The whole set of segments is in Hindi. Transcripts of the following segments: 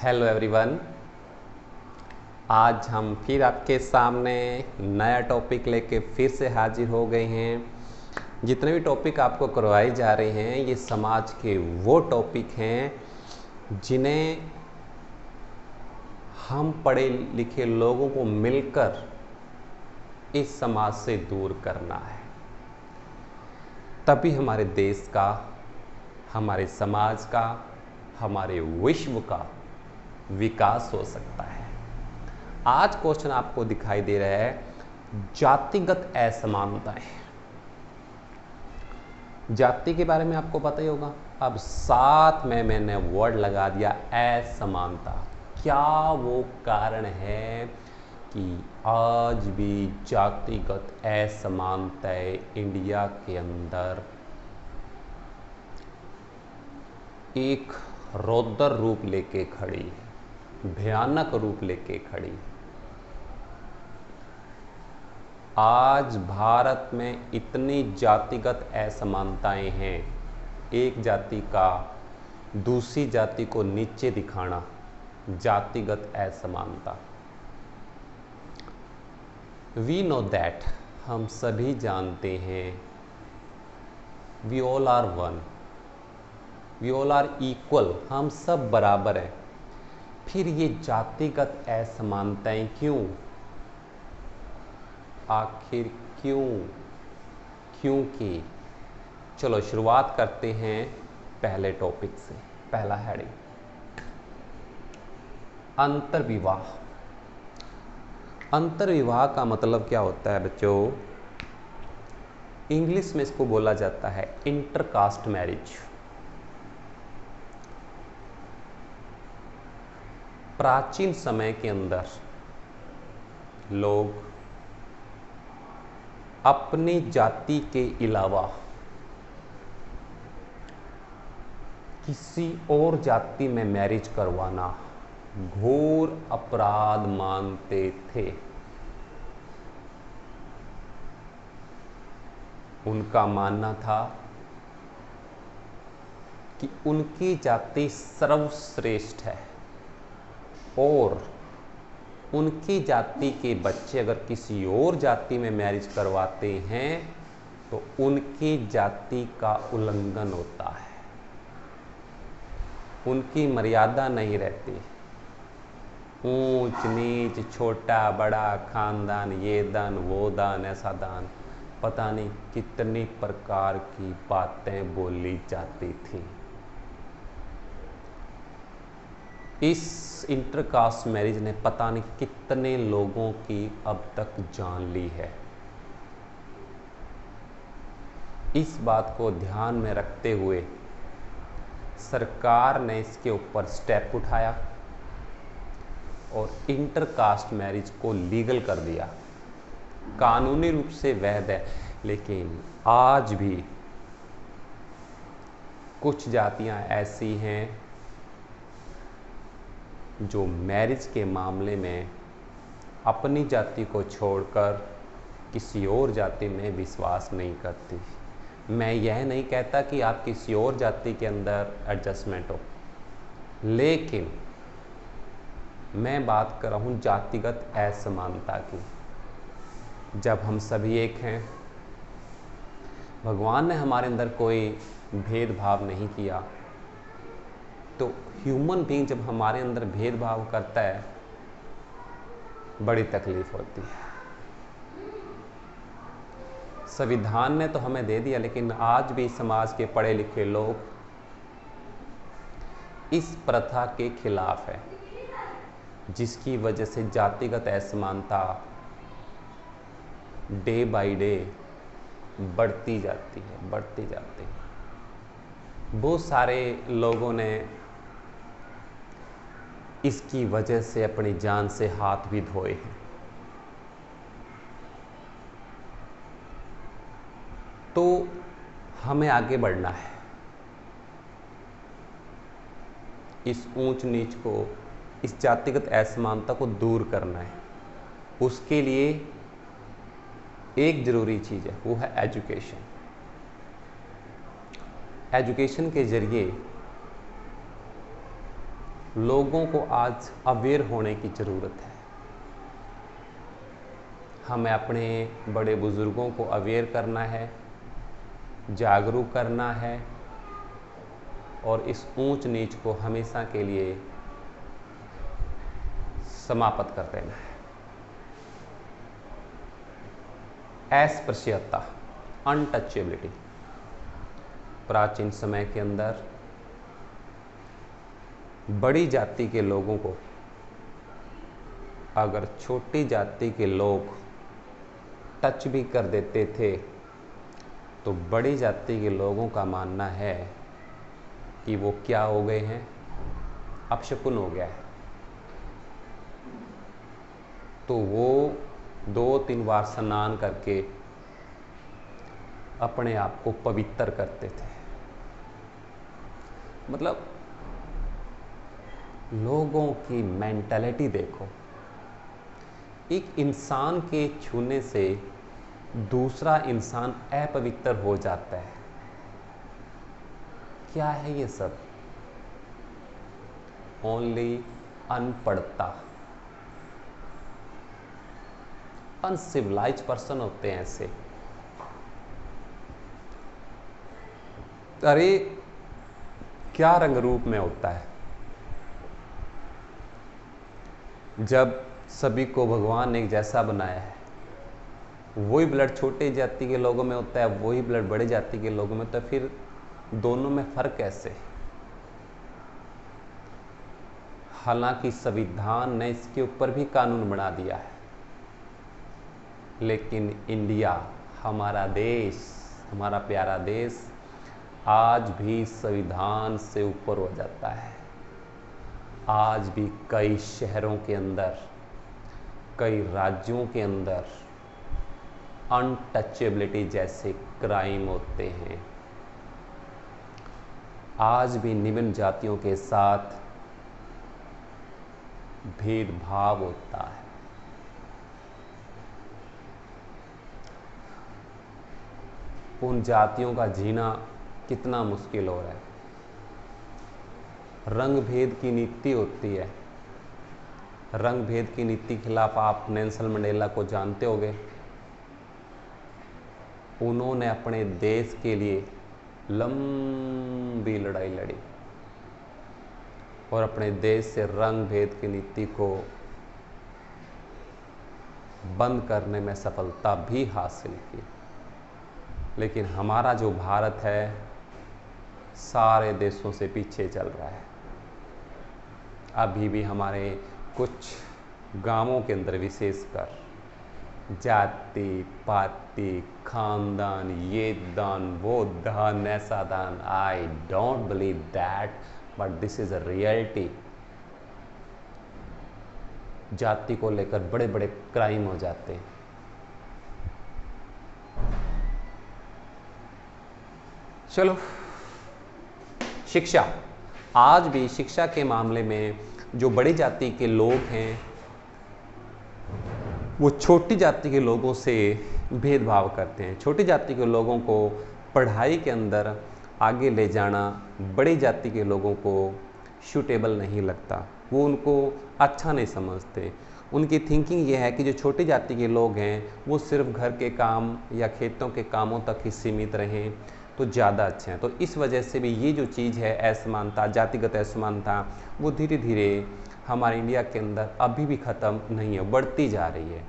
Hello everyone. आज हम फिर आपके सामने नया टॉपिक लेके फिर से हाजिर हो गए हैं। जितने भी टॉपिक आपको करवाए जा रहे हैं ये समाज के वो टॉपिक हैं जिन्हें हम पढ़े लिखे लोगों को मिलकर इस समाज से दूर करना है। तभी हमारे देश का, हमारे समाज का, हमारे विश्व का विकास हो सकता है। आज क्वेश्चन आपको दिखाई दे रहा है जातिगत असमानताएं। जाति के बारे में आपको पता ही होगा। अब साथ में मैंने वर्ड लगा दिया असमानता। क्या वो कारण है कि आज भी जातिगत असमानताएं इंडिया के अंदर एक रौद्र रूप लेके खड़ी है, भयानक रूप लेके खड़ी है। आज भारत में इतनी जातिगत असमानताएं हैं, एक जाति का दूसरी जाति को नीचे दिखाना, जातिगत असमानता। वी नो दैट, हम सभी जानते हैं, we all are one, we all are equal, हम सब बराबर हैं। फिर ये जातिगत असमानताएं क्यों? आखिर क्यों? क्योंकि चलो शुरुआत करते हैं पहले टॉपिक से। पहला हेडिंग, अंतर्विवाह। अंतर्विवाह का मतलब क्या होता है बच्चों? इंग्लिश में इसको बोला जाता है इंटरकास्ट मैरिज। प्राचीन समय के अंदर लोग अपनी जाति के अलावा किसी और जाति में मैरिज करवाना घोर अपराध मानते थे। उनका मानना था कि उनकी जाति सर्वश्रेष्ठ है और उनकी जाति के बच्चे अगर किसी और जाति में मैरिज करवाते हैं तो उनकी जाति का उल्लंघन होता है, उनकी मर्यादा नहीं रहती। ऊंच नीच, छोटा बड़ा, खानदान, ये दान वो दान, ऐसा दान, पता नहीं कितनी प्रकार की बातें बोली जाती थी। इस इंटरकास्ट मैरिज ने पता नहीं कितने लोगों की अब तक जान ली है। इस बात को ध्यान में रखते हुए सरकार ने इसके ऊपर स्टेप उठाया और इंटरकास्ट मैरिज को लीगल कर दिया। कानूनी रूप से वैध है, लेकिन आज भी कुछ जातियां ऐसी हैं जो मैरिज के मामले में अपनी जाति को छोड़कर किसी और जाति में विश्वास नहीं करती। मैं यह नहीं कहता कि आप किसी और जाति के अंदर एडजस्टमेंट हो, लेकिन मैं बात कर रहा हूँ जातिगत असमानता की। जब हम सभी एक हैं, भगवान ने हमारे अंदर कोई भेदभाव नहीं किया, तो ह्यूमन बीइंग जब हमारे अंदर भेदभाव करता है बड़ी तकलीफ होती है। संविधान ने तो हमें दे दिया, लेकिन आज भी समाज के पढ़े लिखे लोग इस प्रथा के खिलाफ है, जिसकी वजह से जातिगत असमानता डे बाय डे बढ़ती जाती है, बढ़ती जाती है। बहुत सारे लोगों ने इसकी वजह से अपनी जान से हाथ भी धोए हैं। तो हमें आगे बढ़ना है, इस ऊंच नीच को, इस जातिगत असमानता को दूर करना है। उसके लिए एक ज़रूरी चीज़ है, वो है एजुकेशन। एजुकेशन के जरिए लोगों को आज अवेयर होने की ज़रूरत है। हमें अपने बड़े बुज़ुर्गों को अवेयर करना है, जागरूक करना है और इस ऊंच नीच को हमेशा के लिए समाप्त कर देना है। अस्पृश्यता, अनटचेबिलिटी। प्राचीन समय के अंदर बड़ी जाति के लोगों को अगर छोटी जाति के लोग टच भी कर देते थे तो बड़ी जाति के लोगों का मानना है कि वो क्या हो गए हैं, अपशकुन हो गया है। तो वो 2-3 बार स्नान करके अपने आप को पवित्र करते थे। मतलब लोगों की मेंटालिटी देखो, एक इंसान के छूने से दूसरा इंसान अपवित्र हो जाता है। क्या है ये सब? ओनली अनपढ़ता, अनसिविलाइज पर्सन होते हैं ऐसे। अरे क्या रंग रूप में होता है। जब सभी को भगवान ने एक जैसा बनाया है, वही ब्लड छोटे जाति के लोगों में होता है, वही ब्लड बड़े जाति के लोगों में, तो फिर दोनों में फर्क कैसे? हालांकि संविधान ने इसके ऊपर भी कानून बना दिया है, लेकिन इंडिया, हमारा देश, हमारा प्यारा देश आज भी संविधान से ऊपर हो जाता है। आज भी कई शहरों के अंदर, कई राज्यों के अंदर अनटचेबिलिटी जैसे क्राइम होते हैं। आज भी निम्न जातियों के साथ भेदभाव होता है। उन जातियों का जीना कितना मुश्किल हो रहा है। रंग भेद की नीति होती है। रंग भेद की नीति के खिलाफ आप नेल्सन मंडेला को जानते होंगे। उन्होंने अपने देश के लिए लंबी लड़ाई लड़ी और अपने देश से रंग भेद की नीति को बंद करने में सफलता भी हासिल की। लेकिन हमारा जो भारत है सारे देशों से पीछे चल रहा है। अभी भी हमारे कुछ गांवों के अंदर विशेषकर जाति पाति खानदान, ये दान वो दान ऐसा दान, I don't believe that, but this is a reality. जाति को लेकर बड़े बड़े क्राइम हो जाते हैं। चलो, शिक्षा। आज भी शिक्षा के मामले में जो बड़ी जाति के लोग हैं वो छोटी जाति के लोगों से भेदभाव करते हैं। छोटी जाति के लोगों को पढ़ाई के अंदर आगे ले जाना बड़ी जाति के लोगों को सूटेबल नहीं लगता, वो उनको अच्छा नहीं समझते। उनकी थिंकिंग ये है कि जो छोटी जाति के लोग हैं वो सिर्फ घर के काम या खेतों के कामों तक ही सीमित रहें तो ज़्यादा अच्छे हैं। तो इस वजह से भी ये जो चीज़ है असमानता, जातिगत असमानता, वो धीरे धीरे हमारे इंडिया के अंदर अभी भी ख़त्म नहीं है, बढ़ती जा रही है।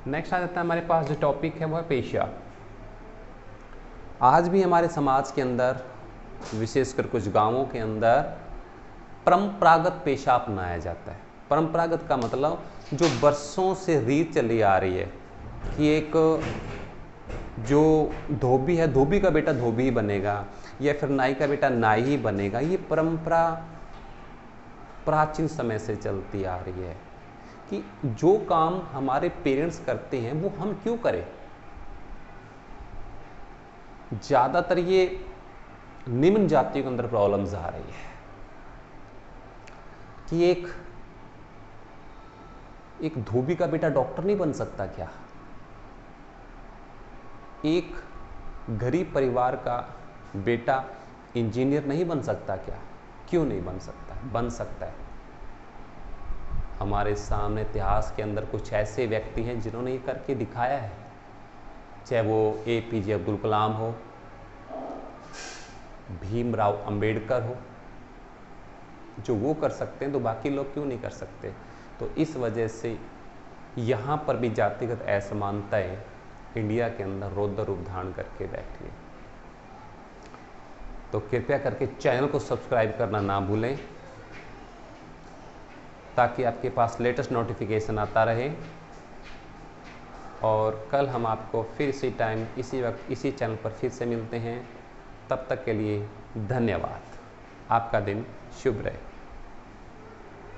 नेक्स्ट आ जाता है हमारे पास जो टॉपिक है वो है पेशा। आज भी हमारे समाज के अंदर, विशेषकर कुछ गांवों के अंदर, परंपरागत पेशा अपनाया जाता है। परंपरागत का मतलब जो वर्षों से रीत चली आ रही है कि एक जो धोबी है, धोबी का बेटा धोबी ही बनेगा या फिर नाई का बेटा नाई ही बनेगा। ये परंपरा प्राचीन समय से चलती आ रही है कि जो काम हमारे पेरेंट्स करते हैं वो हम क्यों करें। ज़्यादातर ये निम्न जातियों के अंदर प्रॉब्लम्स आ रही है कि एक धोबी का बेटा डॉक्टर नहीं बन सकता क्या? एक गरीब परिवार का बेटा इंजीनियर नहीं बन सकता क्या? क्यों नहीं बन सकता है? बन सकता है। हमारे सामने इतिहास के अंदर कुछ ऐसे व्यक्ति हैं जिन्होंने ये करके दिखाया है, चाहे वो APJ अब्दुल कलाम हो, भीमराव अंबेडकर हो। जो वो कर सकते हैं तो बाकी लोग क्यों नहीं कर सकते? तो इस वजह से यहाँ पर भी जातिगत असमानताएं इंडिया के अंदर रौद्र रूप धारण करके बैठी है। तो कृपया करके चैनल को सब्सक्राइब करना ना भूलें, ताकि आपके पास लेटेस्ट नोटिफिकेशन आता रहे। और कल हम आपको फिर इसी टाइम, इसी वक्त, इसी चैनल पर फिर से मिलते हैं। तब तक के लिए धन्यवाद। आपका दिन शुभ रहे।